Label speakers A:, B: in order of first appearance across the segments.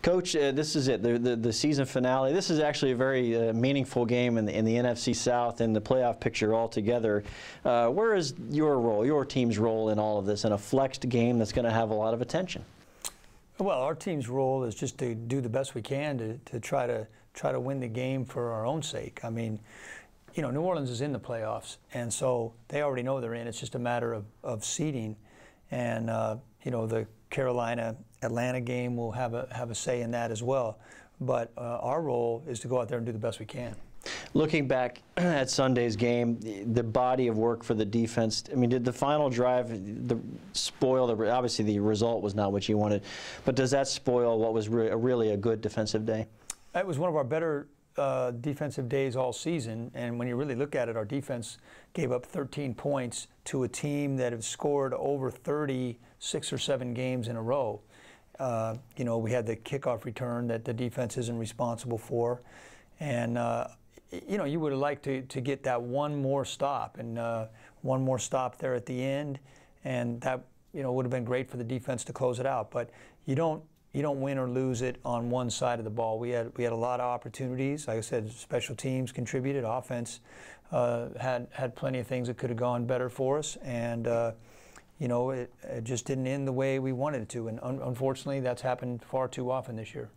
A: Coach, this is it, the season finale. This is actually a very meaningful game in the NFC South and the playoff picture altogether. Where is your role, your team's role in all of this in a flexed game that's going to have a lot of attention?
B: Well, our team's role is just to do the best we can to try to win the game for our own sake. I mean, you know, New Orleans is in the playoffs, and so they already know they're in. It's just a matter of seeding, and you know, the Carolina-Atlanta game will have a say in that as well. But our role is to go out there and do the best we can.
A: Looking back at Sunday's game, the body of work for the defense, I mean, did the final drive spoil obviously the result was not what you wanted, but does that spoil what was really a good defensive day? It
B: was one of our better defensive days all season, and when you really look at it, our defense gave up 13 points to a team that have scored over 30 6 or 7 games in a row. You know, we had the kickoff return that the defense isn't responsible for, and you know, you would have liked to get that one more stop, and one more stop there at the end, and that, you know, would have been great for the defense to close it out. But you don't win or lose it on one side of the ball. We had a lot of opportunities. Like I said, special teams contributed. Offense had plenty of things that could have gone better for us, and you know, it just didn't end the way we wanted it to. And unfortunately, that's happened far too often this year.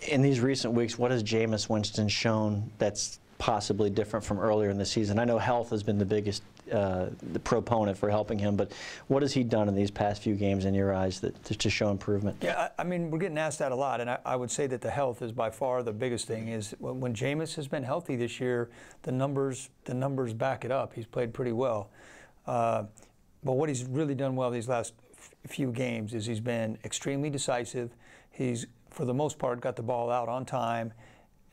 A: In these recent weeks, what has Jameis Winston shown that's possibly different from earlier in the season? I know health has been the biggest the proponent for helping him, but what has he done in these past few games in your eyes to show improvement?
B: Yeah, I mean, we're getting asked that a lot, and I would say that the health is by far the biggest thing. Is when Jameis has been healthy this year, the numbers back it up. He's played pretty well. But what he's really done well these last few games is he's been extremely decisive. He's, for the most part, got the ball out on time,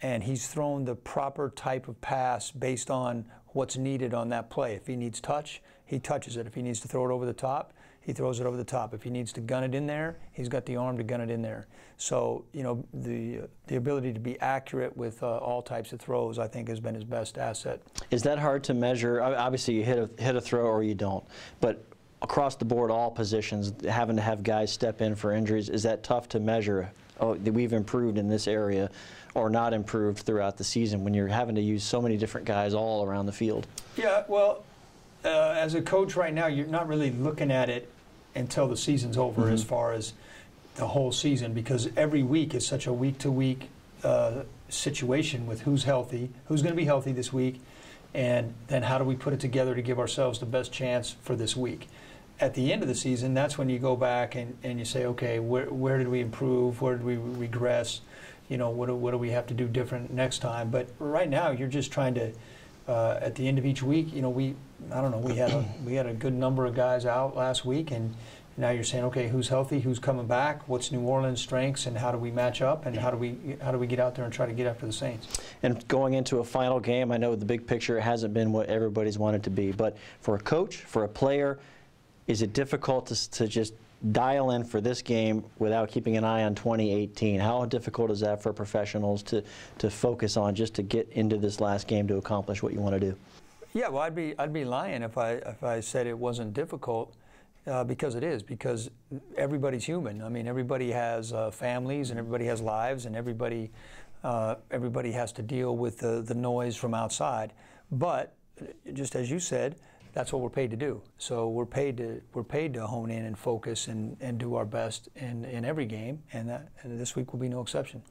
B: and he's thrown the proper type of pass based on what's needed on that play. If he needs touch, he touches it. If he needs to throw it over the top, he throws it over the top. If he needs to gun it in there, he's got the arm to gun it in there. So, you know, the ability to be accurate with all types of throws, I think, has been his best asset.
A: Is that hard to measure? Obviously, you hit a throw or you don't, but across the board, all positions, having to have guys step in for injuries, is that tough to measure? Oh, we've improved in this area, or not improved throughout the season when you're having to use so many different guys all around the field?
B: Yeah, well, as a coach right now, you're not really looking at it until the season's over, as far as the whole season, because every week is such a week-to-week situation with who's healthy, who's going to be healthy this week, and then how do we put it together to give ourselves the best chance for this week. At the end of the season, that's when you go back and you say, okay, where did we improve? Where did we regress? You know, what do we have to do different next time? But right now, you're just trying to, at the end of each week, you know, I don't know, we had a good number of guys out last week, and now you're saying, okay, who's healthy, who's coming back, what's New Orleans' strengths, and how do we match up, and how do we get out there and try to get after the Saints?
A: And going into a final game, I know the big picture hasn't been what everybody's wanted to be, but for a coach, for a player, is it difficult to just dial in for this game without keeping an eye on 2018? How difficult is that for professionals to focus on just to get into this last game to accomplish what you want to do?
B: Yeah, well, I'd be lying if I said it wasn't difficult, because it is, because everybody's human. I mean, everybody has families, and everybody has lives, and everybody has to deal with the noise from outside. But just as you said, that's what we're paid to do. So we're paid to hone in and focus and do our best in every game, and this week will be no exception.